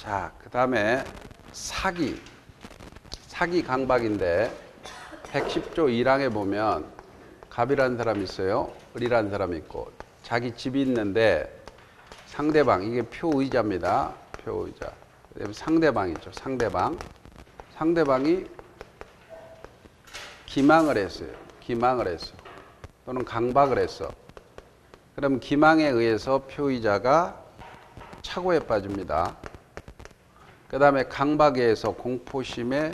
자, 그 다음에 사기 강박인데 110조 1항에 보면 갑이라는 사람이 있어요. 을이라는 사람이 있고 자기 집이 있는데 상대방, 이게 표의자입니다. 표의자. 상대방이죠. 상대방이 기망을 했어요. 또는 강박을 했어. 그럼 기망에 의해서 표의자가 착오에 빠집니다. 그 다음에 강박에 의해서 공포심에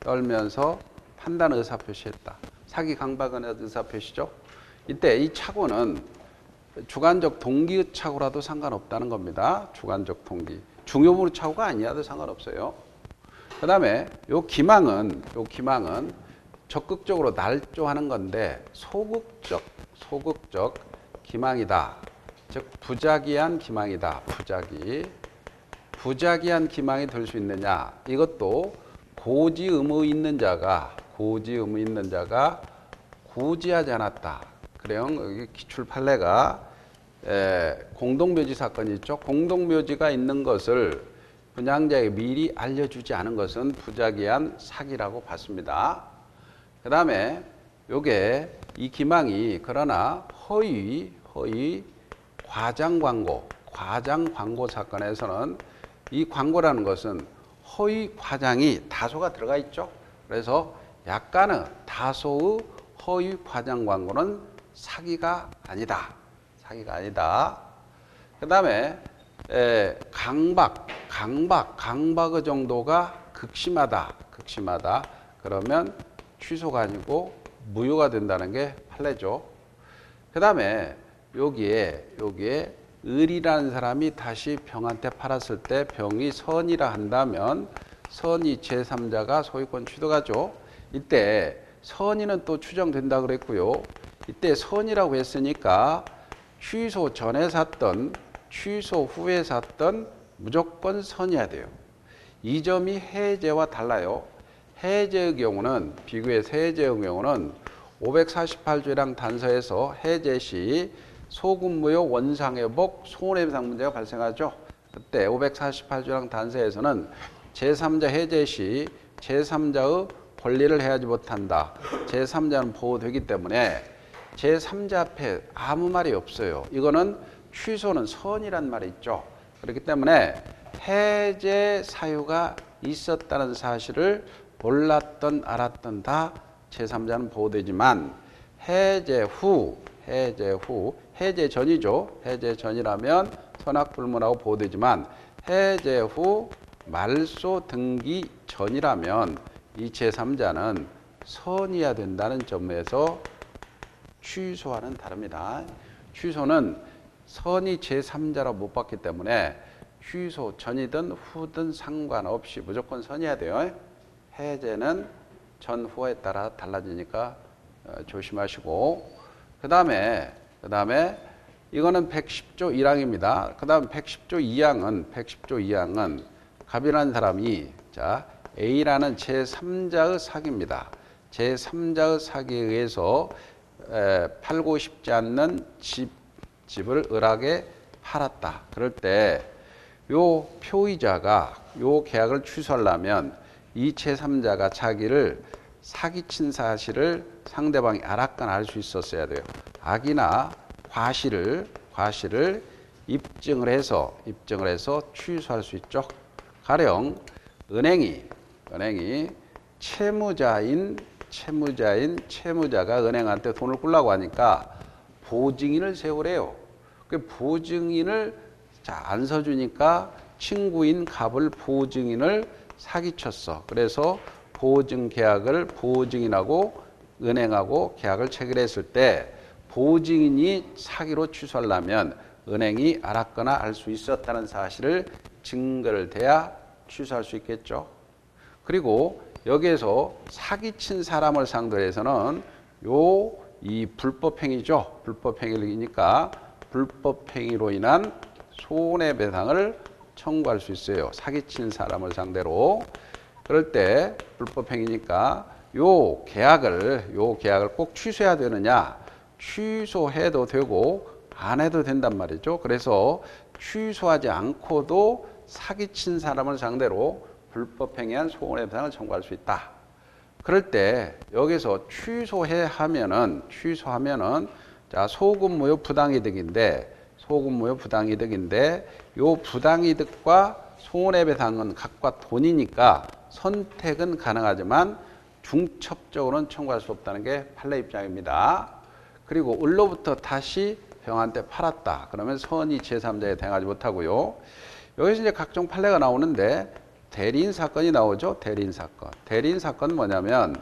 떨면서 판단 의사표시했다. 사기 강박은 의사표시죠. 이때 이 착오는 주관적 동기의 착오라도 상관없다는 겁니다. 주관적 동기. 중요물의 착오가 아니어도 상관없어요. 그 다음에 요 기망은 적극적으로 날조하는 건데 소극적 기망이다. 즉 부작위한 기망이다. 부작위한 기망이 될 수 있느냐. 이것도 고지 의무 있는 자가 고지하지 않았다. 그래요. 여기 기출 판례가 공동묘지 사건이 있죠. 공동묘지가 있는 것을 분양자에게 미리 알려주지 않은 것은 부작위한 사기라고 봤습니다. 그 다음에 요게 이 기망이 그러나 허위 과장 광고 사건에서는 이 광고라는 것은 허위 과장이 다소가 들어가 있죠. 그래서 약간의 다소의 허위 과장 광고는 사기가 아니다. 그 다음에 강박의 정도가 극심하다. 그러면 취소가 아니고 무효가 된다는 게 판례죠. 그 다음에 여기에 을이라는 사람이 다시 병한테 팔았을 때 병이 선이라 한다면 선이 제3자가 소유권 취득하죠. 이때 선이는 또 추정된다 그랬고요. 이때 선이라고 했으니까 취소 전에 샀던 취소 후에 샀던 무조건 선이어야 돼요. 이 점이 해제와 달라요. 해제의 경우는 비교해서 해제의 경우는 548조랑 단서에서 해제 시 소급무효 원상회복 손해배상 문제가 발생하죠. 그때 548조랑 단서에서는 제3자 해제 시 제3자의 권리를 해하지 못한다. 제3자는 보호되기 때문에 제3자 앞에 아무 말이 없어요. 이거는 취소는 선이란 말이 있죠. 그렇기 때문에 해제 사유가 있었다는 사실을 몰랐던 알았던 다 제3자는 보호되지만 해제 전이죠. 해제 전이라면 선악불문하고 보호되지만 해제 후 말소 등기 전이라면 이 제3자는 선이어야 된다는 점에서 취소와는 다릅니다. 취소는 선이 제3자로 못 봤기 때문에 취소 전이든 후든 상관없이 무조건 선이어야 돼요. 해제는 전 후에 따라 달라지니까 조심하시고, 그 다음에 이거는 110조 1항입니다. 그 다음 110조 2항은 갑이라는 사람이 A라는 제3자의 사기입니다. 제3자의 사기에 의해서 팔고 싶지 않는 집을 을에게 팔았다. 그럴 때 요 표의자가 요 계약을 취소하려면 이 제3자가 자기를 사기친 사실을 상대방이 알았거나 알 수 있었어야 돼요. 악이나 과실을 입증을 해서 취소할 수 있죠. 가령 은행이 채무자가 은행한테 돈을 꾸려고 하니까 보증인을 세우래요. 그 보증인을 안 서주니까 친구인 갑을 보증인을 사기쳤어. 그래서 보증 계약을 보증인하고 은행하고 계약을 체결했을 때 보증인이 사기로 취소하려면 은행이 알았거나 알 수 있었다는 사실을 증거를 대야 취소할 수 있겠죠. 그리고 여기에서 사기친 사람을 상대로 해서는 이 불법행위죠. 불법행위니까 불법행위로 인한 손해배상을 청구할 수 있어요. 사기친 사람을 상대로. 그럴 때 불법행위니까 요 계약을 꼭 취소해야 되느냐? 취소해도 되고 안 해도 된단 말이죠. 그래서 취소하지 않고도 사기친 사람을 상대로 불법행위한 손해배상을 청구할 수 있다. 그럴 때 여기서 취소하면은 자, 소급무효 부당이득인데 요 부당이득과 손해배상은 각각 돈이니까 선택은 가능하지만 중첩적으로는 청구할 수 없다는 게 판례 입장입니다. 그리고 을로부터 다시 병한테 팔았다. 그러면 선이 제3자에 대응하지 못하고요. 여기서 이제 각종 판례가 나오는데 대리인 사건이 나오죠. 대리인 사건. 대리인 사건은 뭐냐면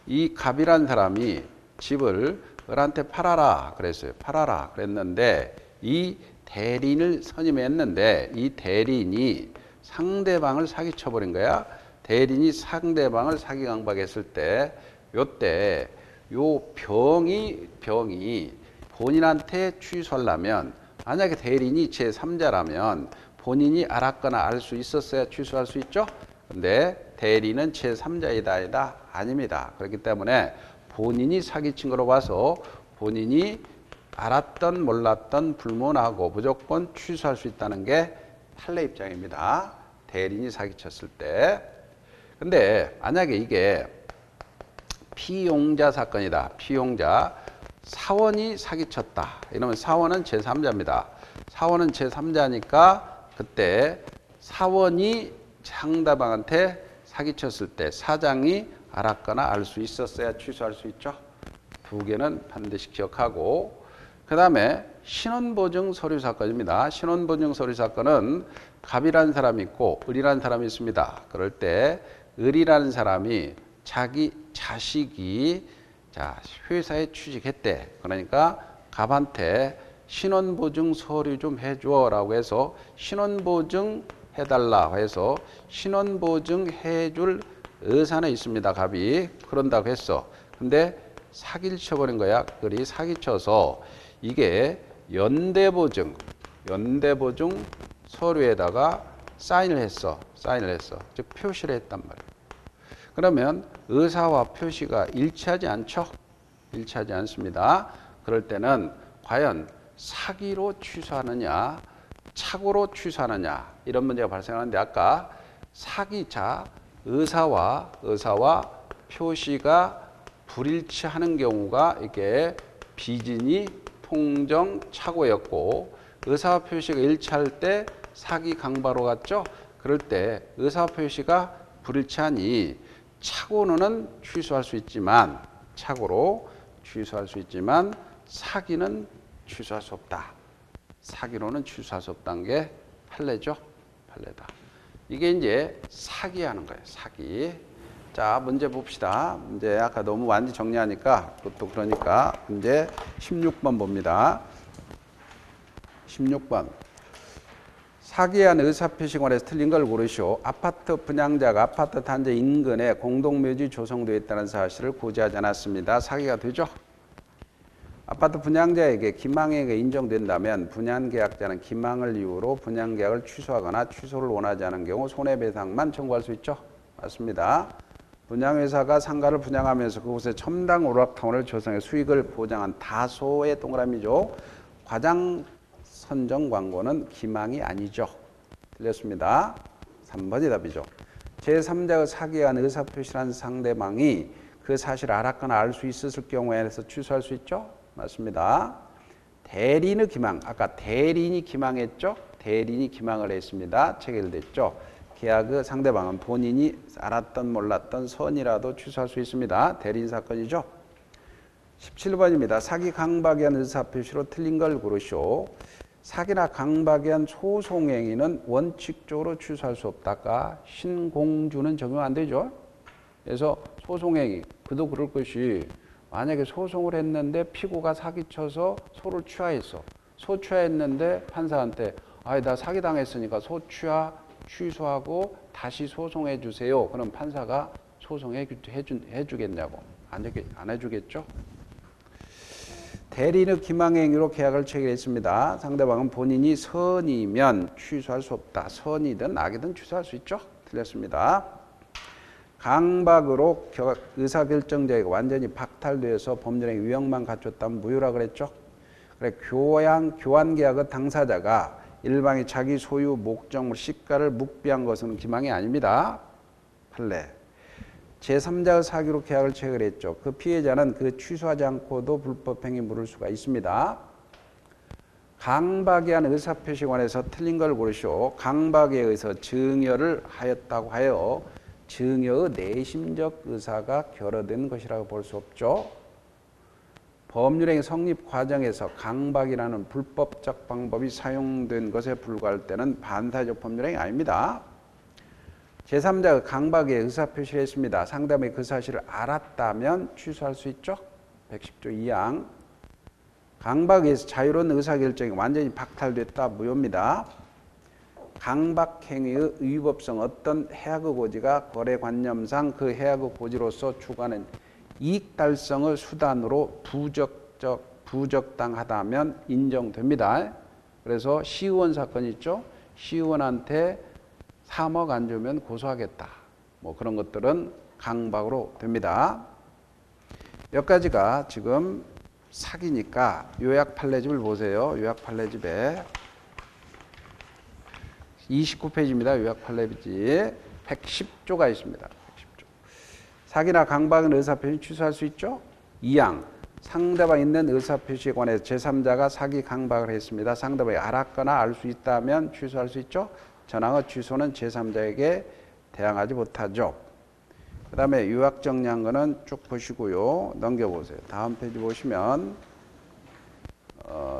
이 갑이라는 사람이 집을 을한테 팔아라 그랬어요. 팔아라 그랬는데 이 대리인을 선임했는데 이 대리인이 상대방을 사기쳐버린 거야. 대리인이 상대방을 사기 강박했을 때 요때 요 병이 본인한테 취소하려면 만약에 대리인이 제3자라면 본인이 알았거나 알 수 있었어야 취소할 수 있죠. 근데 대리인은 제3자이다 아닙니다. 그렇기 때문에 본인이 사기친 거로 봐서 본인이 알았던 몰랐던 불문하고 무조건 취소할 수 있다는 게 판례 입장입니다. 대리인이 사기쳤을 때. 근데 만약에 이게 피용자 사건이다. 피용자. 사원이 사기쳤다. 이러면 사원은 제3자입니다. 사원은 제3자니까 그때 사원이 상대방한테 사기쳤을 때 사장이 알았거나 알 수 있었어야 취소할 수 있죠. 두 개는 반드시 기억하고 그 다음에 신원보증 서류 사건입니다. 신원보증 서류 사건은 갑이라는 사람이 있고 을이라는 사람이 있습니다. 그럴 때 을이라는 사람이 자기 자식이 회사에 취직했대. 그러니까 갑한테 신원보증 서류 좀 해줘 라고 해서 신원보증 해달라 해서 신원보증 해줄 의사는 있습니다. 갑이. 그런다고 했어. 근데 사기를 쳐버린 거야. 을이 사기쳐서 이게 연대보증 서류에다가 사인을 했어. 즉 표시를 했단 말이야. 그러면 의사와 표시가 일치하지 않죠? 일치하지 않습니다. 그럴 때는 과연 사기로 취소하느냐, 착오로 취소하느냐 이런 문제가 발생하는데 아까 사기자 의사와 표시가 불일치하는 경우가 이게 비진이 통정 착오였고 의사와 표시가 일치할 때 사기 강바로 갔죠. 그럴 때 의사와 표시가 불일치하니 착오는 취소할 수 있지만 착오로 취소할 수 있지만 사기는 취소할 수 없다. 사기로는 취소할 수 없다는 게 판례죠. 판례다. 이게 이제 사기하는 거예요. 사기. 자, 문제 봅시다. 문제 아까 너무 완전히 정리하니까 그것도 그러니까 문제 16번 봅니다. 16번. 사기한 의사표시관에서 틀린 걸 고르시오. 아파트 분양자가 아파트 단지 인근에 공동묘지 조성되어 있다는 사실을 고지하지 않았습니다. 사기가 되죠? 아파트 분양자에게 기망행위가 인정된다면 분양계약자는 기망을 이유로 분양계약을 취소하거나 취소를 원하지 않은 경우 손해배상만 청구할 수 있죠? 맞습니다. 분양회사가 상가를 분양하면서 그곳에 첨단 오락타운을 조성해 수익을 보장한 다소의 동그라미죠. 과장 선정 광고는 기망이 아니죠. 틀렸습니다. 3번이 답이죠. 제3자의 사기한 의사표시란 상대방이 그 사실을 알았거나 알 수 있었을 경우에서 취소할 수 있죠. 맞습니다. 대리인의 기망. 아까 대리인이 기망했죠. 대리인이 기망을 했습니다. 체결됐죠. 계약의 상대방은 본인이 알았던 몰랐던 선이라도 취소할 수 있습니다. 대리인 사건이죠. 17번입니다. 사기 강박에 한 의사표시로 틀린 걸 고르시오. 사기나 강박에 한 소송행위는 원칙적으로 취소할 수 없다가 신공주는 적용 안 되죠. 그래서 소송행위, 그도 그럴 것이 만약에 소송을 했는데 피고가 사기쳐서 소를 취하했어. 소 취하했는데 판사한테 나 사기당했으니까 소 취하 취소하고 다시 소송해 주세요. 그럼 판사가 소송해 주겠냐고. 안 해주겠죠. 대리인의 기망행위로 계약을 체결했습니다. 상대방은 본인이 선이면 취소할 수 없다. 선이든 악이든 취소할 수 있죠. 틀렸습니다. 강박으로 의사결정자가 완전히 박탈되어서 법률의 위형만 갖췄다면 무효라 그랬죠. 그래, 교환계약의 당사자가 일방이 자기 소유 목적물 시가를 묵비한 것은 기망이 아닙니다. 판례. 제3자의 사기로 계약을 체결했죠. 그 피해자는 그 취소하지 않고도 불법행위 물을 수가 있습니다. 강박에 한 의사표시관에서 틀린 걸 고르시오. 강박에 의해서 증여를 하였다고 하여 증여의 내심적 의사가 결여된 것이라고 볼 수 없죠. 법률행위 성립 과정에서 강박이라는 불법적 방법이 사용된 것에 불과할 때는 반사적 법률행위 아닙니다. 제3자가 강박에 의사표시를 했습니다. 상대방이 그 사실을 알았다면 취소할 수 있죠. 110조 2항. 강박에 의해서 자유로운 의사결정이 완전히 박탈됐다. 무효입니다. 강박행위의 위법성 어떤 해악의 고지가 거래관념상 그 해악의 고지로서 추구하는 이익 달성의 수단으로 부적당하다면 인정됩니다. 그래서 시의원 사건 있죠. 시의원한테 3억 안 주면 고소하겠다. 뭐 그런 것들은 강박으로 됩니다. 여기까지가 지금 사기니까 요약 판례집을 보세요. 요약 판례집에 29페이지입니다. 요약 판례집 110조가 있습니다. 110조. 사기나 강박은 의사표시 취소할 수 있죠. 2항. 상대방 있는 의사표시에 관해서 제3자가 사기 강박을 했습니다. 상대방이 알았거나 알 수 있다면 취소할 수 있죠. 전항의 취소는 제3자에게 대항하지 못하죠. 그 다음에 요약 정리한 거는 쭉 보시고요. 넘겨보세요. 다음 페이지 보시면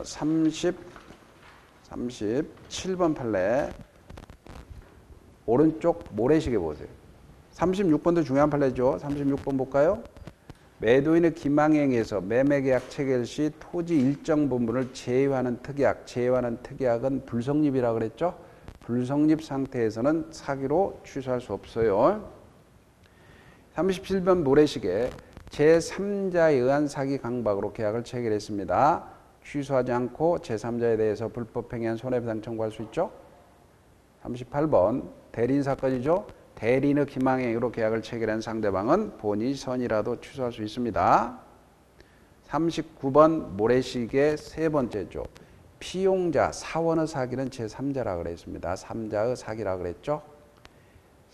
37번 판례 오른쪽 모래시계 보세요. 36번도 중요한 판례죠. 36번 볼까요? 매도인의 기망행위에서 매매계약 체결 시 토지 일정 부분을 제외하는 특약, 제외하는 특약은 불성립이라고 그랬죠. 불성립 상태에서는 사기로 취소할 수 없어요. 37번 모래시계 제3자에 의한 사기 강박으로 계약을 체결했습니다. 취소하지 않고 제3자에 대해서 불법행위한 손해배상 청구할 수 있죠. 38번 대리인 사건이죠. 대리인의 기망행위로 계약을 체결한 상대방은 본인이 선이라도 취소할 수 있습니다. 39번 모래시계 세 번째죠. 피용자, 사원의 사기는 제3자라 그랬습니다. 3자의 사기라 그랬죠.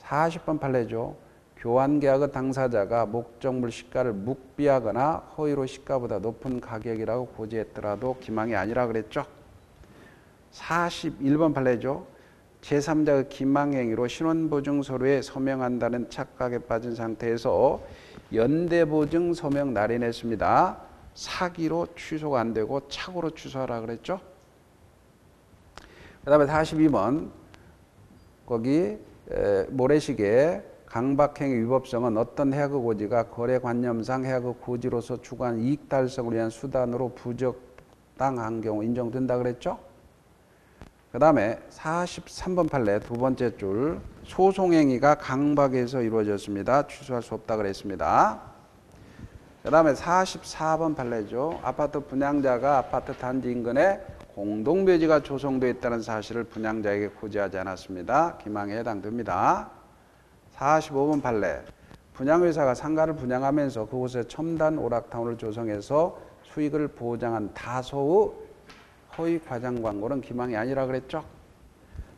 40번 판례죠. 교환계약의 당사자가 목적물 시가를 묵비하거나 허위로 시가보다 높은 가격이라고 고지했더라도 기망이 아니라 그랬죠. 41번 판례죠. 제3자의 기망행위로 신원보증서류에 서명한다는 착각에 빠진 상태에서 연대보증 서명 날인했습니다. 사기로 취소가 안 되고 착오로 취소하라 그랬죠. 그 다음에 42번 거기 모래시계 강박행위 위법성은 어떤 해악의 고지가 거래관념상 해악의 고지로서 추구한 이익 달성을 위한 수단으로 부적당한 경우 인정된다 그랬죠. 그 다음에 43번 판례 두 번째 줄 소송행위가 강박에서 이루어졌습니다. 취소할 수 없다 그랬습니다. 그 다음에 44번 판례죠. 아파트 분양자가 아파트 단지 인근에 공동묘지가 조성되어 있다는 사실을 분양자에게 고지하지 않았습니다. 기망에 해당됩니다. 45번 판례 분양회사가 상가를 분양하면서 그곳에 첨단 오락타운을 조성해서 수익을 보장한 다소의 허위 과장 광고는 기망이 아니라 그랬죠.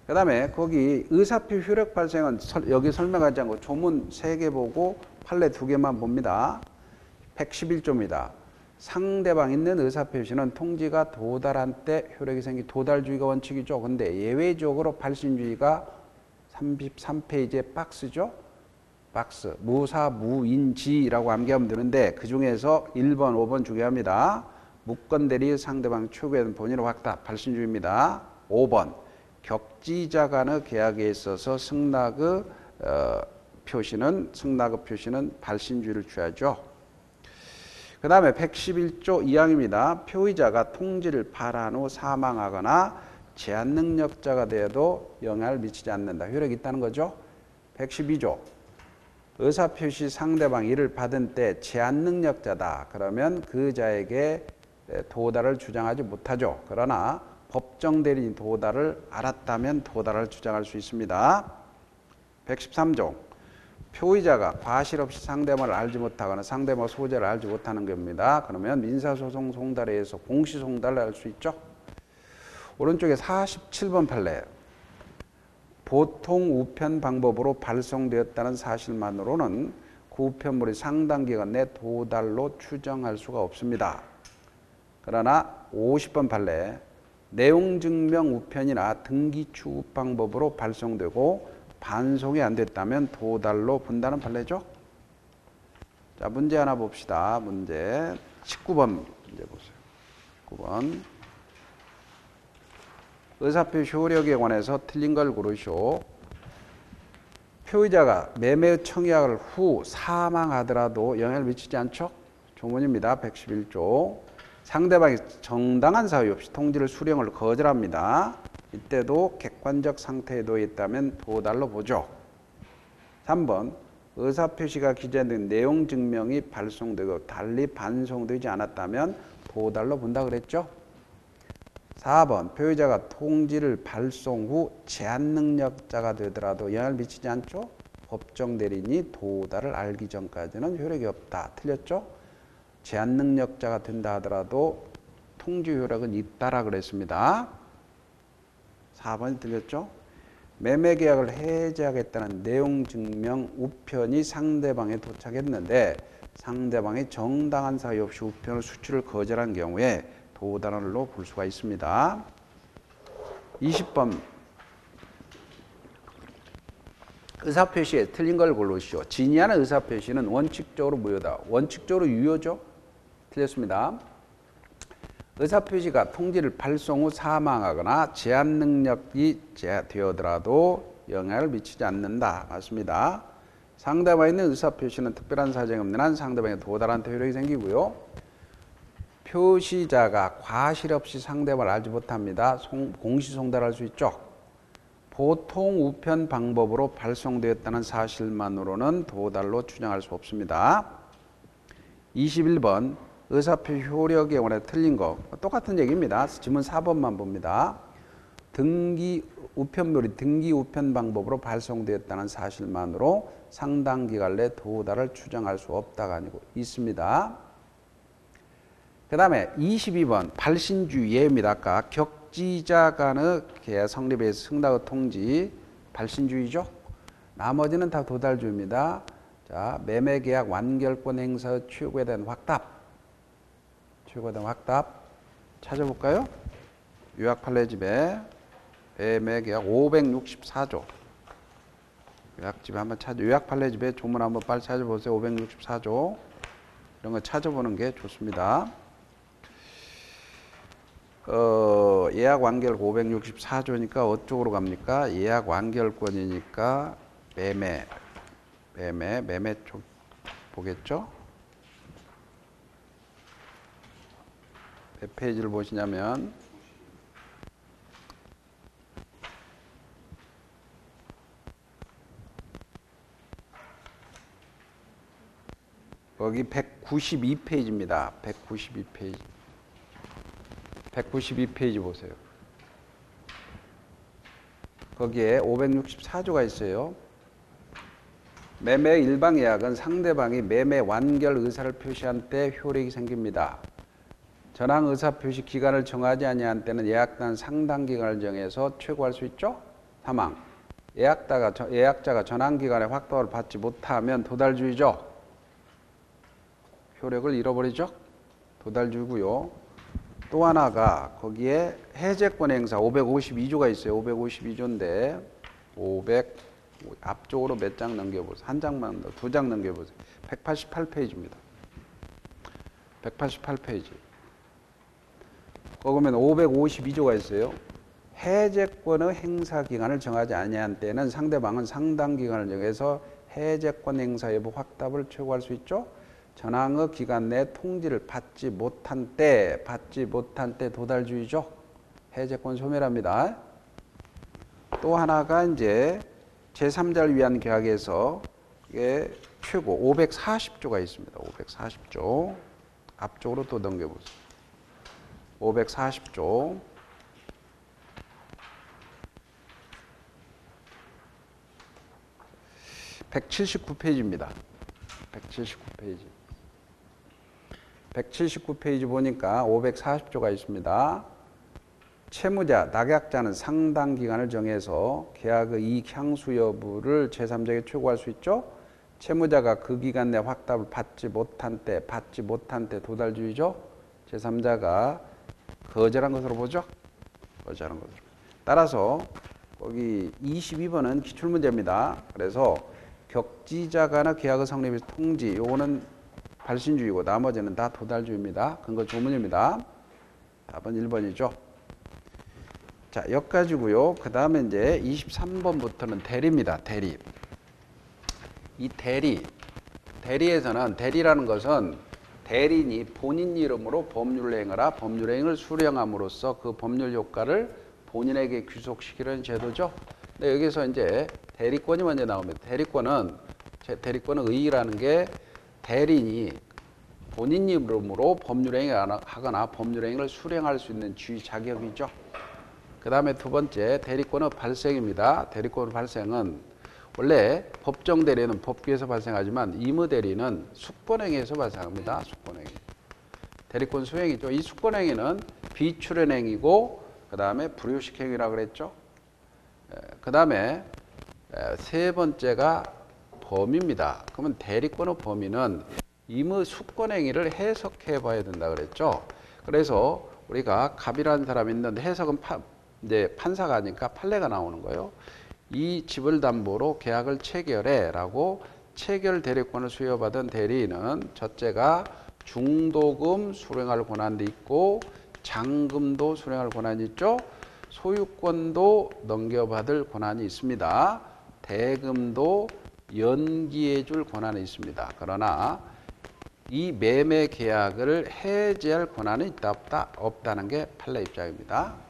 그 다음에 거기 의사표 효력 발생은 여기 설명하지 않고 조문 3개 보고 판례 2개만 봅니다. 111조입니다. 상대방 있는 의사표시는 통지가 도달한 때 효력이 생기 도달주의가 원칙이죠. 근데 예외적으로 발신주의가 33페이지의 박스죠. 박스. 무사 무인지라고 암기하면 되는데 그 중에서 1번, 5번 중요합니다. 무건대리 상대방 초구에는 본인의 확답. 발신주의입니다. 5번. 격지자 간의 계약에 있어서 승낙의 표시는 발신주의를 취하죠. 그 다음에 111조 2항입니다. 표의자가 통지를 발한 후 사망하거나 제한 능력자가 되어도 영향을 미치지 않는다. 효력이 있다는 거죠. 112조. 의사표시 상대방 이를 받은 때 제한 능력자다. 그러면 그 자에게 도달을 주장하지 못하죠. 그러나 법정 대리인 도달을 알았다면 도달을 주장할 수 있습니다. 113조. 표의자가 과실 없이 상대방을 알지 못하거나 상대방 소재를 알지 못하는 겁니다. 그러면 민사소송 송달에 의해서 공시송달을 할 수 있죠. 오른쪽에 47번 판례. 보통 우편 방법으로 발송되었다는 사실만으로는 그 우편물이 상당 기간 내 도달로 추정할 수가 없습니다. 그러나 50번 판례. 내용 증명 우편이나 등기 추구 방법으로 발송되고 반송이 안 됐다면 도달로 본다는 판례죠. 자, 문제 하나 봅시다. 문제 19번 문제 보세요. 19번. 의사표시 효력에 관해서 틀린 걸 고르시오. 표의자가 매매 청약을 후 사망하더라도 영향을 미치지 않죠? 조문입니다. 111조. 상대방이 정당한 사유 없이 통지를 수령을 거절합니다. 이때도 객관적 상태에 놓여 있다면 도달로 보죠. 3번. 의사표시가 기재된 내용 증명이 발송되고 달리 반송되지 않았다면 도달로 본다 그랬죠. 4번. 표의자가 통지를 발송 후 제한 능력자가 되더라도 영향을 미치지 않죠. 법정 대리인이 도달을 알기 전까지는 효력이 없다. 틀렸죠. 제한 능력자가 된다 하더라도 통지 효력은 있다라 그랬습니다. 4번이 틀렸죠. 매매 계약을 해지하겠다는 내용 증명 우편이 상대방에 도착했는데 상대방이 정당한 사유 없이 우편을 수출을 거절한 경우에 도달로 볼 수가 있습니다. 20번. 의사표시에 틀린 걸 고르시오. 진의하는 의사표시는 원칙적으로 무효다. 원칙적으로 유효죠? 틀렸습니다. 의사표시가 통지를 발송 후 사망하거나 제한 능력이 제하되어더라도 영향을 미치지 않는다. 맞습니다. 상대방에 있는 의사표시는 특별한 사정이 없는 한 상대방에 도달한테 효력이 생기고요. 표시자가 과실 없이 상대방을 알지 못합니다. 공시송달할 수 있죠. 보통 우편 방법으로 발송되었다는 사실만으로는 도달로 추정할 수 없습니다. 21번. 의사표시 효력에 관해 틀린 거 똑같은 얘기입니다. 지문 4번만 봅니다. 우편물이 등기 우편 방법으로 발송되었다는 사실만으로 상당 기간 내 도달을 추정할 수 없다가 아니고 있습니다. 그 다음에 22번 발신주의 예입니다. 아까 격지자 간의 계약 성립에 승낙의 통지 발신주의죠. 나머지는 다 도달주의입니다. 자, 매매계약 완결권 행사 최고에 대한 확답. 최고에 대한 확답 찾아볼까요? 요약 판례집에 매매계약 564조. 요약집에 한번 요약 판례집에 조문 한번 빨리 찾아보세요. 564조. 이런 거 찾아보는 게 좋습니다. 예약 완결 564조니까 어쪽으로 갑니까? 예약 완결권이니까 매매 쪽 보겠죠? 몇 페이지를 보시냐면 거기 192페이지입니다. 192페이지. 192페이지 보세요. 거기에 564조가 있어요. 매매 일방 예약은 상대방이 매매 완결 의사를 표시한 때 효력이 생깁니다. 전항 의사 표시 기간을 정하지 아니한 때는 예약단 상당 기간을 정해서 최고할 수 있죠. 사망. 예약자가 전항 기간에 확답을 받지 못하면 도달주의죠. 효력을 잃어버리죠. 도달주의고요. 또 하나가 거기에 해제권 행사 552조가 있어요. 552조인데 500 앞쪽으로 몇 장 넘겨보세요. 한 장만, 두 장 넘겨보세요. 188페이지입니다. 188페이지. 거기면 552조가 있어요. 해제권의 행사 기간을 정하지 아니한 때는 상대방은 상당 기간을 정해서 해제권 행사 여부 확답을 최고할 수 있죠. 전항의 기간 내 통지를 받지 못한 때 도달주의죠. 해제권 소멸합니다. 또 하나가 이제 제3자를 위한 계약에서 이게 최고 540조가 있습니다. 540조. 앞쪽으로 또 넘겨보세요. 540조. (179페이지입니다) 179페이지. 179페이지 보니까 540조가 있습니다. 채무자, 낙약자는 상당 기간을 정해서 계약의 이익 향수 여부를 제3자에게 최고할 수 있죠. 채무자가 그 기간 내 확답을 받지 못한 때 도달주의죠. 제3자가 거절한 것으로 보죠. 거절한 것으로. 따라서 거기 22번은 기출문제입니다. 그래서 격지자 간의 계약의 성립 통지, 요거는 발신주의고 나머지는 다 도달주의입니다. 근거 조문입니다. 답은 1번이죠. 자, 여기까지고요. 그 다음에 이제 23번부터는 대리입니다. 대리. 이 대리에서는 대리라는 것은 대리인이 본인 이름으로 법률 행위라 법률 행위를 수령함으로써 그 법률 효과를 본인에게 귀속시키는 제도죠. 근데 여기서 이제 대리권이 먼저 나옵니다. 대리권은 의의라는 게 대리인이 본인 이름으로 법률 행위를 하거나 법률 행위를 수령할 수 있는 지위 자격이죠. 그 다음에 두 번째 대리권의 발생입니다. 대리권의 발생은 원래 법정 대리는 법규에서 발생하지만 임의 대리는 숙권행위에서 발생합니다. 숙권행위. 대리권 수행이죠. 이 숙권행위는 비출현행위고 그 다음에 불효식행위라고 그랬죠. 그 다음에 세 번째가 범위입니다. 그러면 대리권의 범위는 임의 숙권행위를 해석해 봐야 된다 그랬죠. 그래서 우리가 갑이라는 사람이 있는데 해석은 이제 판사가 하니까 판례가 나오는 거예요. 이 집을 담보로 계약을 체결해라고 체결 대리권을 수여받은 대리인은 첫째가 중도금 수령할 권한도 있고 잔금도 수령할 권한이 있죠. 소유권도 넘겨받을 권한이 있습니다. 대금도 연기해 줄 권한이 있습니다. 그러나 이 매매 계약을 해지할 권한은 있다 없다는 게 판례 입장입니다.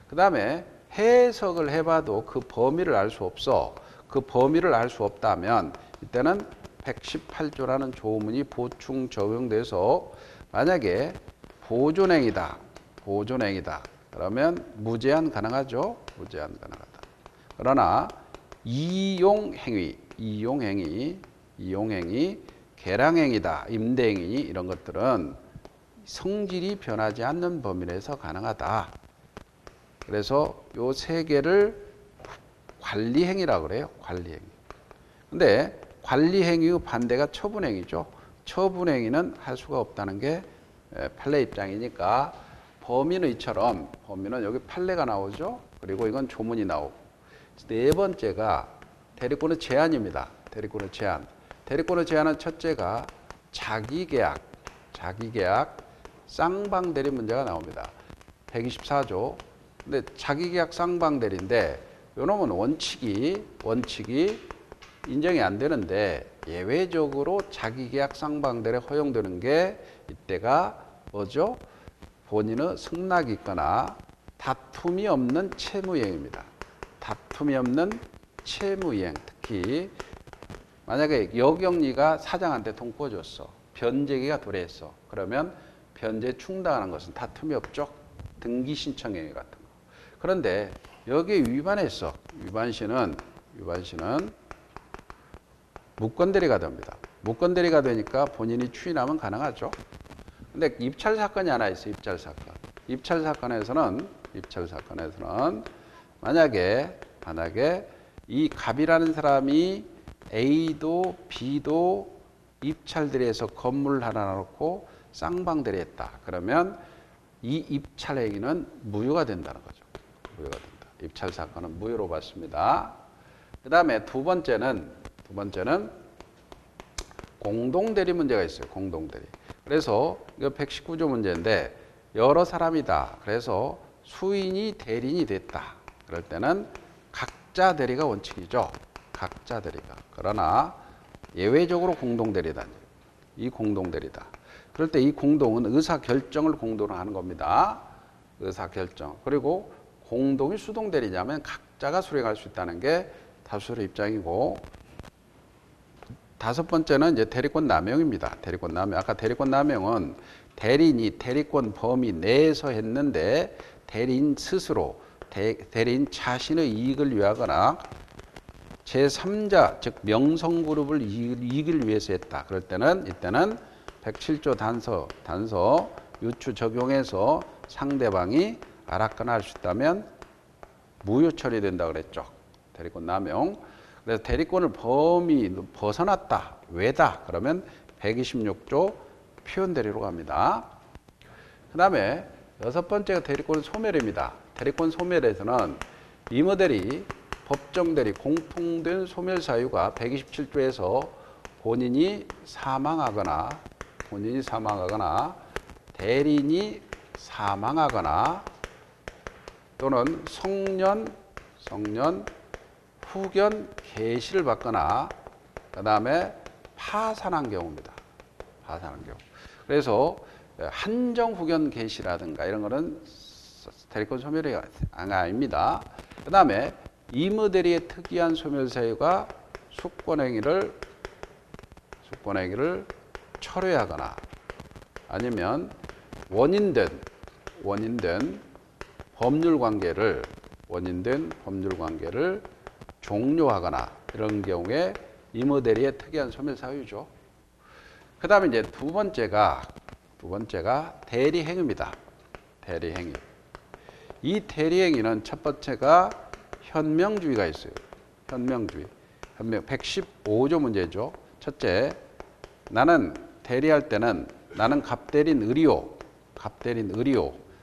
그 다음에 해석을 해봐도 그 범위를 알 수 없어. 그 범위를 알 수 없다면 이때는 118조라는 조문이 보충 적용돼서 만약에 보존행위다. 그러면 무제한 가능하죠. 무제한 가능하다. 그러나 이용행위, 계량행위다. 임대행위 이런 것들은 성질이 변하지 않는 범위 내에서 가능하다. 그래서 요 세 개를 관리행위라고 그래요. 관리행위. 근데 관리행위의 반대가 처분행위죠. 처분행위는 할 수가 없다는 게 판례 입장이니까 범위는 이처럼 범위는 여기 판례가 나오죠. 그리고 이건 조문이 나오고 네 번째가 대리권의 제한입니다. 대리권의 제한. 대리권의 제한은 첫째가 자기계약 쌍방대리 문제가 나옵니다. 124조. 근데 자기계약 쌍방대리인데 요놈은 원칙이 인정이 안 되는데 예외적으로 자기계약 쌍방대리 허용되는 게 이때가 뭐죠? 본인의 승낙이 있거나 다툼이 없는 채무이행입니다. 다툼이 없는 채무이행. 특히 만약에 여경리가 사장한테 돈 꿔줬어. 변제기가 도래했어. 그러면 변제 충당하는 것은 다툼이 없죠. 등기 신청행위 같은 거. 그런데 여기에 위반했어. 위반시는 무권대리가 됩니다. 무권대리가 되니까 본인이 추인하면 가능하죠. 근데 입찰 사건이 하나 있어요. 입찰 사건에서는 만약에 이 갑이라는 사람이 A도 B도 입찰대리에서 건물을 하나 놓고 쌍방대리 했다. 그러면 이 입찰 행위는 무효가 된다는 거죠. 무효가 된다. 입찰 사건은 무효로 봤습니다. 그 다음에 두 번째는 공동대리 문제가 있어요. 공동대리. 그래서 이거 119조 문제인데 여러 사람이다. 그래서 수인이 대리인이 됐다. 그럴 때는 각자 대리가 원칙이죠. 각자 대리가. 그러나 예외적으로 공동대리다. 이 공동대리다. 그럴 때 이 공동은 의사결정을 공동으로 하는 겁니다. 의사결정. 그리고 공동이 수동대리냐면 각자가 수령할 수 있다는 게 다수의 입장이고 다섯 번째는 이제 대리권 남용입니다. 대리권 남용. 아까 대리권 남용은 대리인이 대리권 범위 내에서 했는데 대리인 스스로 대리인 자신의 이익을 위하거나 제3자 즉 명성그룹을 이익을 위해서 했다. 그럴 때는 이때는 107조 단서 유추 적용해서 상대방이 알았거나 알 수 있다면 무효 처리된다 그랬죠. 대리권 남용. 그래서 대리권을 범위 벗어났다. 왜다? 그러면 126조 표현 대리로 갑니다. 그 다음에 여섯 번째가 대리권 소멸입니다. 대리권 소멸에서는 임의대리, 법정대리 공통된 소멸 사유가 127조에서 본인이 사망하거나 대리인이 사망하거나 또는 성년, 후견 개시를 받거나 그 다음에 파산한 경우입니다. 파산한 경우. 그래서 한정 후견 개시라든가 이런 거는 대리권 소멸이 아닙니다. 그 다음에 임의대리의 특이한 소멸 사유가 숙권행위를 철회하거나 아니면 원인된 법률 관계를 종료하거나 이런 경우에 임의대리의 특이한 소멸 사유죠. 그 다음에 이제 두 번째가 대리행위입니다. 대리행위. 이 대리행위는 첫 번째가 현명주의가 있어요. 현명 115조 문제죠. 첫째, 나는 대리할 때는 나는 갑대린 의리요.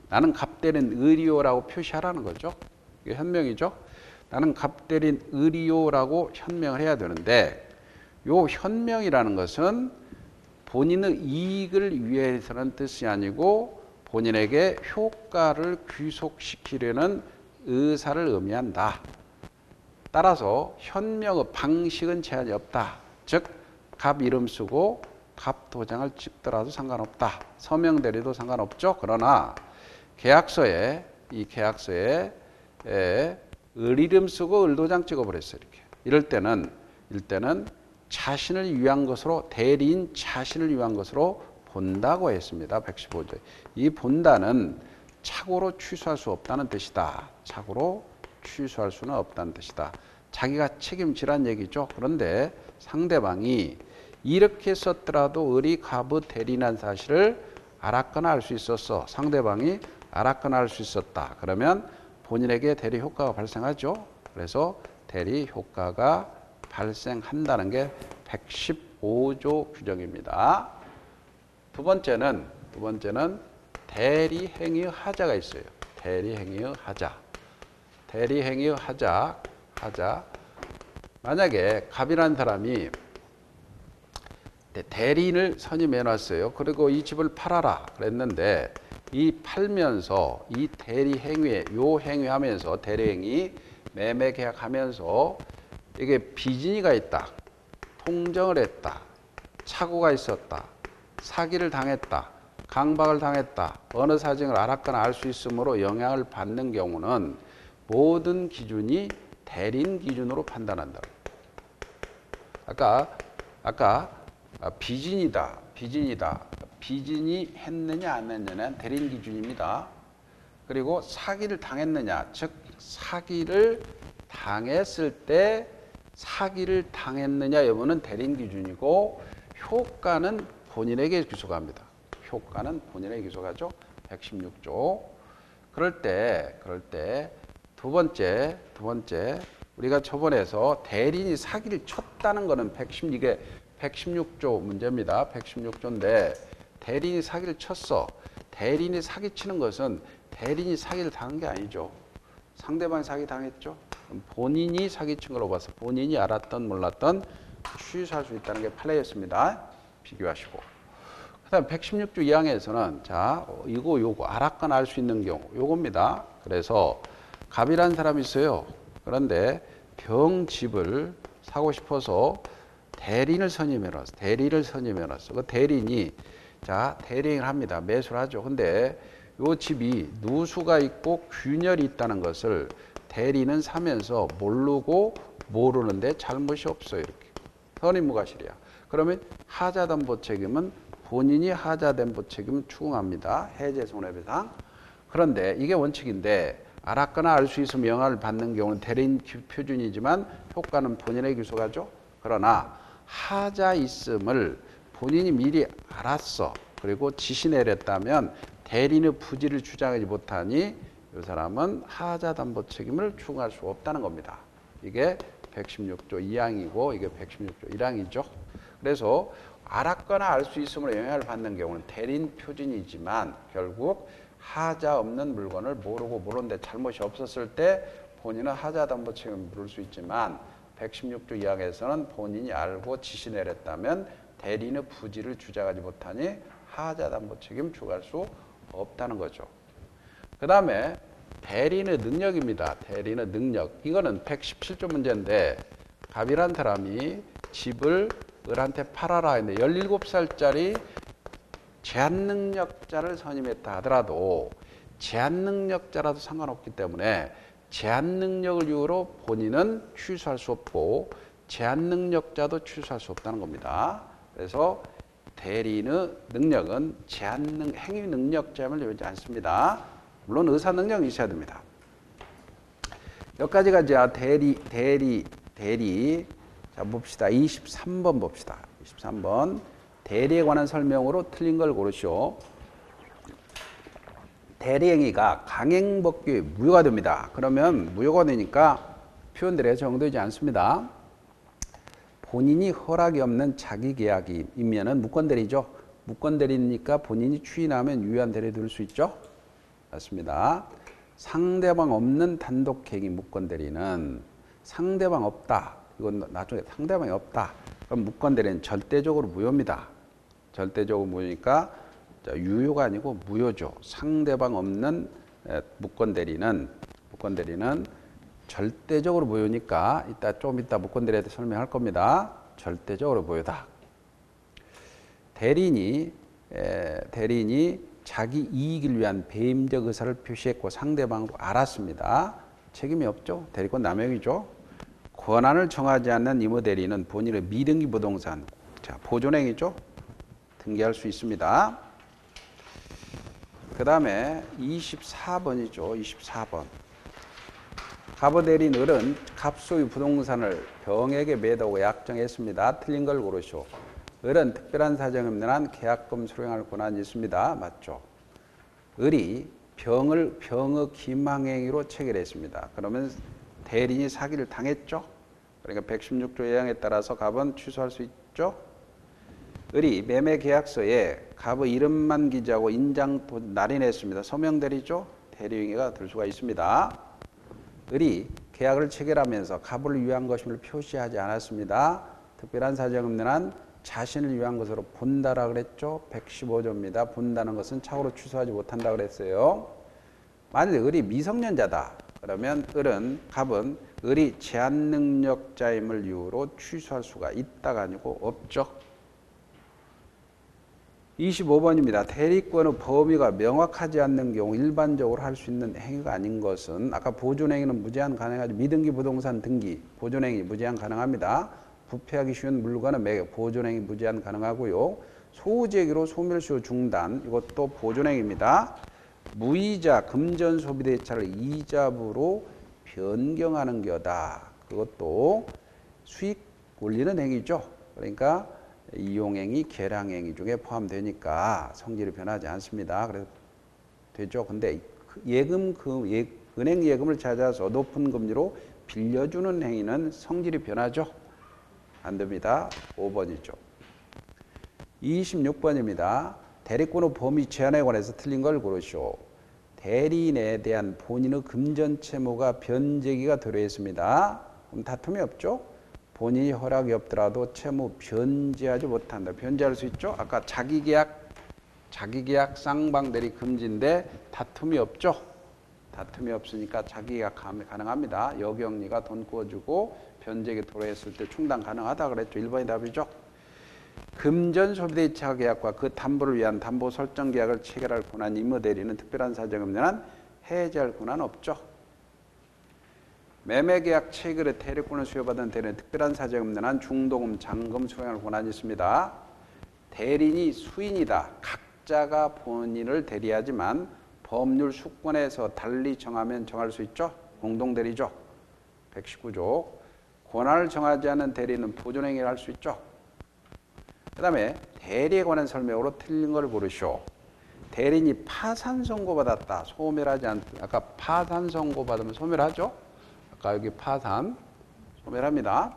나는 갑대린 의리요라고 표시하라는 거죠. 이게 현명이죠. 나는 갑대린 의리요라고 현명을 해야 되는데 요 현명이라는 것은 본인의 이익을 위해서는 뜻이 아니고 본인에게 효과를 귀속시키려는 의사를 의미한다. 따라서 현명의 방식은 제한이 없다. 즉, 갑 이름 쓰고 갑 도장을 찍더라도 상관없다. 서명 대리도 상관없죠. 그러나 계약서에 을 이름 쓰고 을 도장 찍어버렸어요. 이렇게. 이럴 때는 자신을 위한 것으로 대리인 자신을 위한 것으로 본다고 했습니다. 115조에. 이 본다는 착오로 취소할 수 없다는 뜻이다. 착오로 취소할 수는 없다는 뜻이다. 자기가 책임지란 얘기죠. 그런데 상대방이 이렇게 썼더라도 을이 갑의 대리인한 사실을 알았거나 알 수 있었어. 상대방이 알았거나 알 수 있었다. 그러면 본인에게 대리 효과가 발생하죠. 그래서 대리 효과가 발생한다는 게 115조 규정입니다. 두 번째는 대리행위의 하자가 있어요. 대리행위의 하자. 만약에 갑이라는 사람이 대리인을 선임해 놨어요. 그리고 이 집을 팔아라 그랬는데 이 팔면서 이 대리행위에 요 행위하면서 대리행위 매매 계약하면서 이게 비진이가 있다. 통정을 했다. 착오가 있었다. 사기를 당했다. 강박을 당했다. 어느 사정을 알았거나 알 수 있으므로 영향을 받는 경우는 모든 기준이 대리인 기준으로 판단한다. 아까 비진이다. 비진이 했느냐 안 했느냐는 대리인 기준입니다. 그리고 사기를 당했느냐, 즉 사기를 당했을 때 사기를 당했느냐 여부는 대리인 기준이고 효과는 본인에게 기소합니다. 효과는 본인에게 기소하죠. 116조. 그럴 때 두 번째 우리가 저번에서 대리인이 사기를 쳤다는 거는 116조 문제입니다. 116조인데 대리인이 사기를 쳤어. 대리인이 사기치는 것은 대리인이 사기를 당한 게 아니죠. 상대방이 사기 당했죠. 본인이 사기친 걸로 봐서 본인이 알았던 몰랐던 취소할 수 있다는 게 판례였습니다. 비교하시고. 그 다음 116조 2항에서는 자 요거 알았거나 알 수 있는 경우 요겁니다. 그래서 갑이라는 사람이 있어요. 그런데 병집을 사고 싶어서 대리인을 선임해 놨어. 그 대리인이 자 대리인을 합니다. 매수를 하죠. 근데 요 집이 누수가 있고 균열이 있다는 것을 대리인은 사면서 모르고 모르는데 잘못이 없어요. 이렇게 선임무과실이야. 그러면 하자담보 책임은 본인이 하자담보 책임을 추궁합니다. 해제 손해배상. 그런데 이게 원칙인데 알았거나 알 수 있으면 영향을 받는 경우는 대리인 표준이지만 효과는 본인에게 기소하죠. 그러나 하자 있음을 본인이 미리 알았어. 그리고 지시 내렸다면 대리인의 부지를 주장하지 못하니 이 사람은 하자 담보 책임을 추궁할 수 없다는 겁니다. 이게 116조 2항이고 이게 116조 1항이죠. 그래서 알았거나 알 수 있음으로 영향을 받는 경우는 대리인 표준이지만 결국 하자 없는 물건을 모르고 모르는데 잘못이 없었을 때 본인은 하자 담보 책임을 물을 수 있지만 116조 2항에서는 본인이 알고 지시 내렸다면 대리인의 부지를 주장하지 못하니 하자 담보 책임 추구할 수 없다는 거죠. 그 다음에 대리인의 능력입니다. 대리인의 능력. 이거는 117조 문제인데 갑이란 사람이 집을 을한테 팔아라 했는데 17살짜리 제한능력자를 선임했다 하더라도 제한능력자라도 상관없기 때문에 제한능력을 이유로 본인은 취소할 수 없고 제한능력자도 취소할 수 없다는 겁니다. 그래서 대리인의 능력은 행위능력자임을 요구하지 않습니다. 물론 의사능력이 있어야 됩니다. 여기까지가 이제 대리. 자, 봅시다. 23번 봅시다. 23번. 대리에 관한 설명으로 틀린 걸 고르시오. 대리행위가 강행법규에 무효가 됩니다. 그러면 무효가 되니까 표현들에 정도이지 않습니다. 본인이 허락이 없는 자기 계약이면은 무권대리죠. 무권대리니까 본인이 추인하면 유효한 대리에 들을 수 있죠. 맞습니다. 상대방 없는 단독행위 무권대리는 상대방 없다. 이건 나중에 상대방이 없다. 그럼 무권대리는 절대적으로 무효입니다. 절대적으로 무효니까 유효가 아니고 무효죠. 상대방 없는 무권대리는 절대적으로 무효니까 좀 이따 무권대리한테 설명할 겁니다. 절대적으로 무효다. 대리인이 자기 이익을 위한 배임적 의사를 표시했고 상대방도 알았습니다. 책임이 없죠. 대리권 남용이죠. 권한을 정하지 않는 임의 대리인은 본인의 미등기 부동산, 자, 보존행위죠. 등기할 수 있습니다. 그 다음에 24번이죠. 24번. 갑의 대리인 을은 갑소유 부동산을 병에게 매도하고 약정했습니다. 틀린 걸 고르시오. 을은 특별한 사정이 없는 한 계약금 수령할 권한이 있습니다. 맞죠? 을이 병의 기망행위로 체결했습니다. 그러면 대리인이 사기를 당했죠? 그러니까 116조 예양에 따라서 갑은 취소할 수 있죠? 을이 매매 계약서에 갑의 이름만 기재하고 인장 날인했습니다. 서명 대리죠? 대리행위가 될 수가 있습니다. 을이 계약을 체결하면서 갑을 위한 것임을 표시하지 않았습니다. 특별한 사정이 없는 한 자신을 위한 것으로 본다라 그랬죠? 115조입니다. 본다는 것은 착오로 취소하지 못한다 그랬어요. 만약에 을이 미성년자다. 그러면 갑은 을이 제한능력자임을 이유로 취소할 수가 있다가 아니고 없죠. 25번입니다. 대리권의 범위가 명확하지 않는 경우 일반적으로 할 수 있는 행위가 아닌 것은 아까 보존행위는 무제한 가능하죠. 미등기 부동산 등기, 보존행위 무제한 가능합니다. 부패하기 쉬운 물건은 매각, 보존행위 무제한 가능하고요. 소유재기로 소멸시효 중단, 이것도 보존행위입니다. 무이자 금전 소비대차를 이자부로 변경하는 거다. 그것도 수익 올리는 행위죠. 그러니까 이용행위, 계량행위 중에 포함되니까 성질이 변하지 않습니다. 그래서 되죠. 근데 은행 예금을 찾아서 높은 금리로 빌려주는 행위는 성질이 변하죠. 안 됩니다. 5번이죠. 26번입니다. 대리권의 범위 제한에 관해서 틀린 걸 고르시오. 대리인에 대한 본인의 금전 채무가 변제기가 도래했습니다. 그럼 다툼이 없죠? 본인이 허락이 없더라도 채무 변제하지 못한다. 변제할 수 있죠? 아까 자기계약 쌍방대리 금지인데 다툼이 없죠? 다툼이 없으니까 자기계약 가능합니다. 여경리가 돈 구워주고 변제기 도래했을 때 충당 가능하다 그랬죠? 1번이 답이죠? 금전 소비대차 계약과 그 담보를 위한 담보 설정 계약을 체결할 권한 임의 대리는 특별한 사정이 없는 한 해제할 권한 없죠. 매매계약 체결의 대리권을 수여받은 대리는 특별한 사정이 없는 한 중도금, 잔금 수령할 권한이 있습니다. 대리인이 수인이다. 각자가 본인을 대리하지만 법률 수권에서 달리 정하면 정할 수 있죠. 공동대리죠. 119조. 권한을 정하지 않은 대리는 보존행위를 할 수 있죠. 그 다음에 대리에 관한 설명으로 틀린 걸 고르시오. 대리인이 파산 선고받았다. 소멸하지 않. 아까 파산 선고받으면 소멸하죠? 아까 여기 파산 소멸합니다.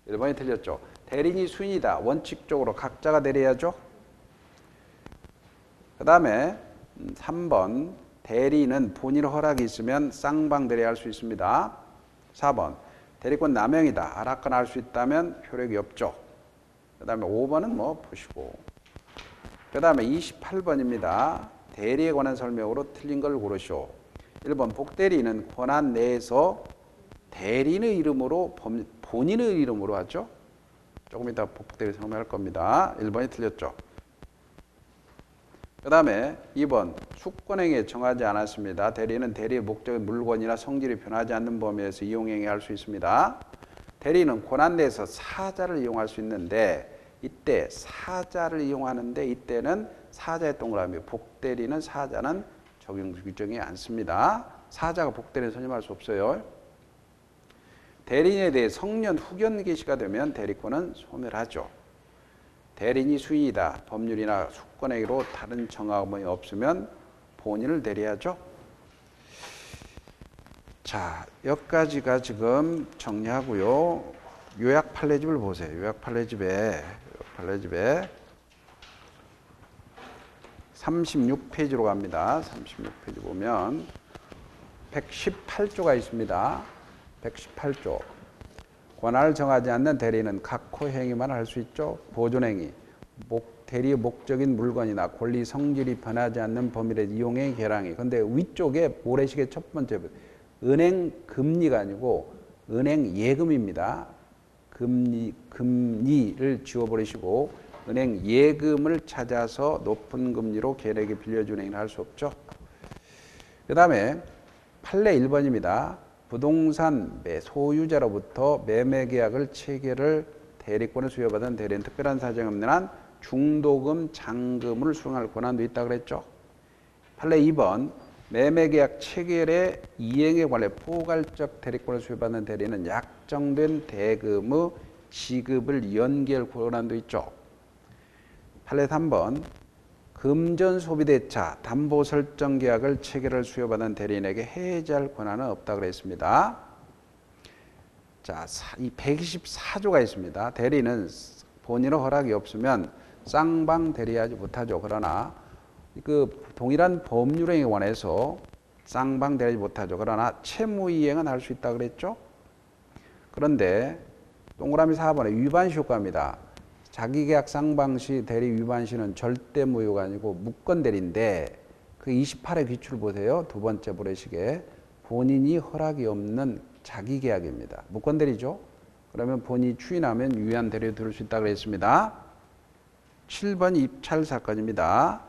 1번이 틀렸죠. 대리인이 수인이다. 원칙적으로 각자가 내려야죠. 그 다음에 3번 대리인은 본인 허락이 있으면 쌍방 대리할 수 있습니다. 4번 대리권 남용이다. 알았거나 할 수 있다면 효력이 없죠. 그 다음에 5번은 뭐 보시고. 그 다음에 28번입니다. 대리에 관한 설명으로 틀린 걸 고르시오. 1번 복대리인은 권한 내에서 대리인의 이름으로 본인의 이름으로 하죠. 조금 이따 복대리 설명할 겁니다. 1번이 틀렸죠. 그 다음에 2번 수권행위에 정하지 않았습니다. 대리인은 대리의 목적인 물건이나 성질이 변하지 않는 범위에서 이용행위할 수 있습니다. 대리인은 권한 내에서 사자를 이용할 수 있는데 이때 사자를 이용하는데 이때는 사자의 동그라미 복대리는 사자는 적용 규정이 않습니다. 사자가 복대리는 선임할 수 없어요. 대리인에 대해 성년 후견 개시가 되면 대리권은 소멸하죠. 대리인이 수인이다. 법률이나 수권행위로 다른 정함이 없으면 본인을 대리하죠. 자, 여기까지가 지금 정리하고요. 요약 판례집을 보세요. 요약 판례집에 36페이지로 갑니다. 36페이지 보면 118조가 있습니다. 118조. 권한을 정하지 않는 대리인은 각호 행위만 할 수 있죠. 보존행위, 대리의 목적인 물건이나 권리 성질이 변하지 않는 범위의 이용행위, 계량행위. 근데 위쪽에 모래시계 첫 번째 은행 금리가 아니고 은행 예금입니다. 금리를 지워버리시고 은행 예금을 찾아서 높은 금리로 개인에게 빌려준 행위를 할 수 없죠. 그 다음에 판례 1번입니다. 부동산 소유자로부터 매매 계약을 체결을 대리권을 수여받은 대리인 특별한 사정이 없는 한 중도금, 잔금을 수령할 권한도 있다고 그랬죠. 판례 2번 매매 계약 체결의 이행에 관해 포괄적 대리권을 수여받는 대리인은 약정된 대금의 지급을 연기할 권한도 있죠. 판례 3번 금전 소비대차 담보 설정 계약을 체결을 수여받은 대리인에게 해지할 권한은 없다고 그랬습니다. 자, 이 124조가 있습니다. 대리인은 본인의 허락이 없으면 쌍방 대리하지 못하죠. 그러나 그 동일한 법률행위에 관해서 쌍방 대리하지 못하죠. 그러나 채무이행은 할 수 있다고 그랬죠. 그런데 동그라미 4번에 위반시 효과입니다. 자기계약 쌍방시 대리 위반시는 절대 무효가 아니고 무건대리인데 그 28회 기출 보세요. 두 번째 모래시계. 본인이 허락이 없는 자기계약입니다. 무건대리죠. 그러면 본인이 추인하면 유의한 대리로 들을 수 있다고 했습니다. 7번 입찰 사건입니다.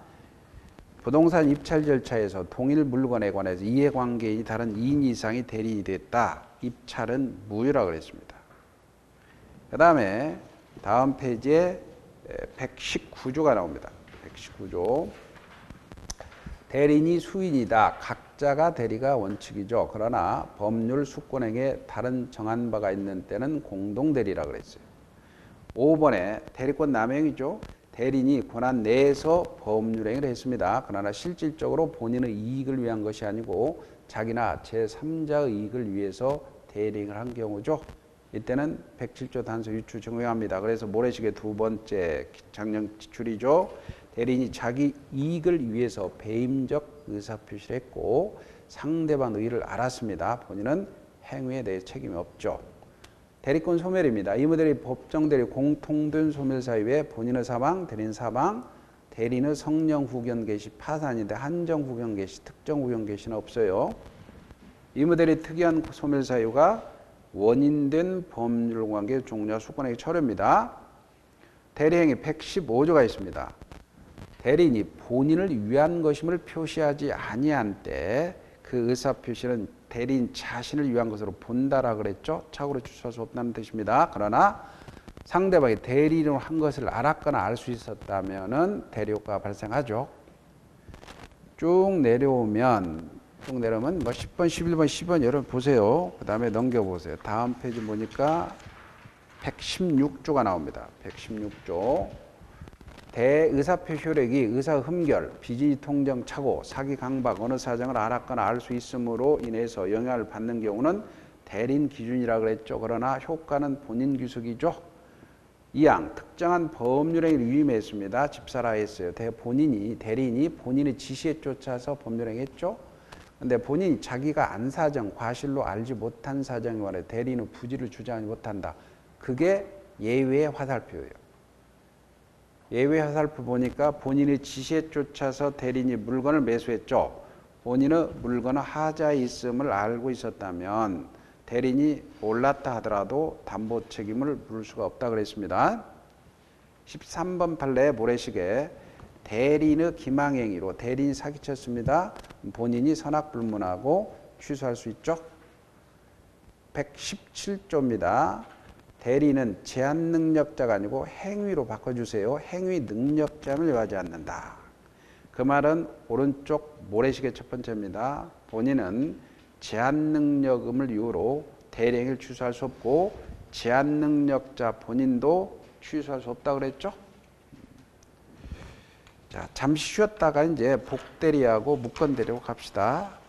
부동산 입찰 절차에서 동일 물건에 관해서 이해관계인이 다른 2인 이상이 대리인이 됐다. 입찰은 무효라고 그랬습니다. 그 다음에 다음 페이지에 119조가 나옵니다. 119조. 대리인이 수인이다. 각자가 대리가 원칙이죠. 그러나 법률 수권행위에 다른 정한 바가 있는 때는 공동대리라고 그랬어요. 5번에 대리권 남용이죠. 대리인이 권한 내에서 법률행위를 했습니다. 그러나 실질적으로 본인의 이익을 위한 것이 아니고 자기나 제3자의 이익을 위해서 대리행위를 한 경우죠. 이때는 107조 단서 유추 적용합니다. 그래서 모래시계 두 번째 장령 지출이죠. 대리인이 자기 이익을 위해서 배임적 의사표시를 했고 상대방 의의를 알았습니다. 본인은 행위에 대해 책임이 없죠. 대리권 소멸입니다. 이 모델이 법정 대리 공통된 소멸 사유에 본인의 사망, 대리인 사망, 대리인의 성령 후견 개시 파산인데 한정 후견 개시, 특정 후견 개시는 없어요. 이 모델이 특이한 소멸 사유가 원인된 법률관계 종료와 수권행위 철회입니다. 대리행위 115조가 있습니다. 대리인이 본인을 위한 것임을 표시하지 아니한 때 그 의사표시는 대리인 자신을 위한 것으로 본다라 그랬죠. 착오로 취소할 수 없다는 뜻입니다. 그러나 상대방이 대리인으로 한 것을 알았거나 알 수 있었다면 대리효과가 발생하죠. 쭉 내려오면 뭐 10번, 11번, 12번 여러분 보세요. 그 다음에 넘겨보세요. 다음 페이지 보니까 116조가 나옵니다. 116조. 대의사표시 효력이 의사 흠결, 비지지 통정 착오, 사기 강박 어느 사정을 알았거나 알 수 있으므로 인해서 영향을 받는 경우는 대리인 기준이라고 그랬죠. 그러나 효과는 본인 규석이죠. 2항 특정한 법률 행위를 위임했습니다. 집사라 했어요. 대리인이 본인의 지시에 쫓아서 법률 행위했죠. 근데 본인이 자기가 안 사정, 과실로 알지 못한 사정에 관해 대리인은 부지를 주장하지 못한다. 그게 예외의 화살표예요. 예외 화살표 보니까 본인의 지시에 쫓아서 대리인이 물건을 매수했죠. 본인의 물건은 하자에 있음을 알고 있었다면 대리인이 몰랐다 하더라도 담보 책임을 물을 수가 없다 그랬습니다. 13번 판례 모래시계 대리인의 기망행위로 대리인이 사기쳤습니다. 본인이 선악불문하고 취소할 수 있죠. 117조입니다. 대리인은 제한 능력자가 아니고 행위로 바꿔주세요. 행위 능력자를 요하지 않는다. 그 말은 오른쪽 모래시계 첫 번째입니다. 본인은 제한 능력음을 이유로 대리행위를 취소할 수 없고 제한 능력자 본인도 취소할 수 없다고 그랬죠. 자, 잠시 쉬었다가 이제 복대리하고 무건대리하고 갑시다.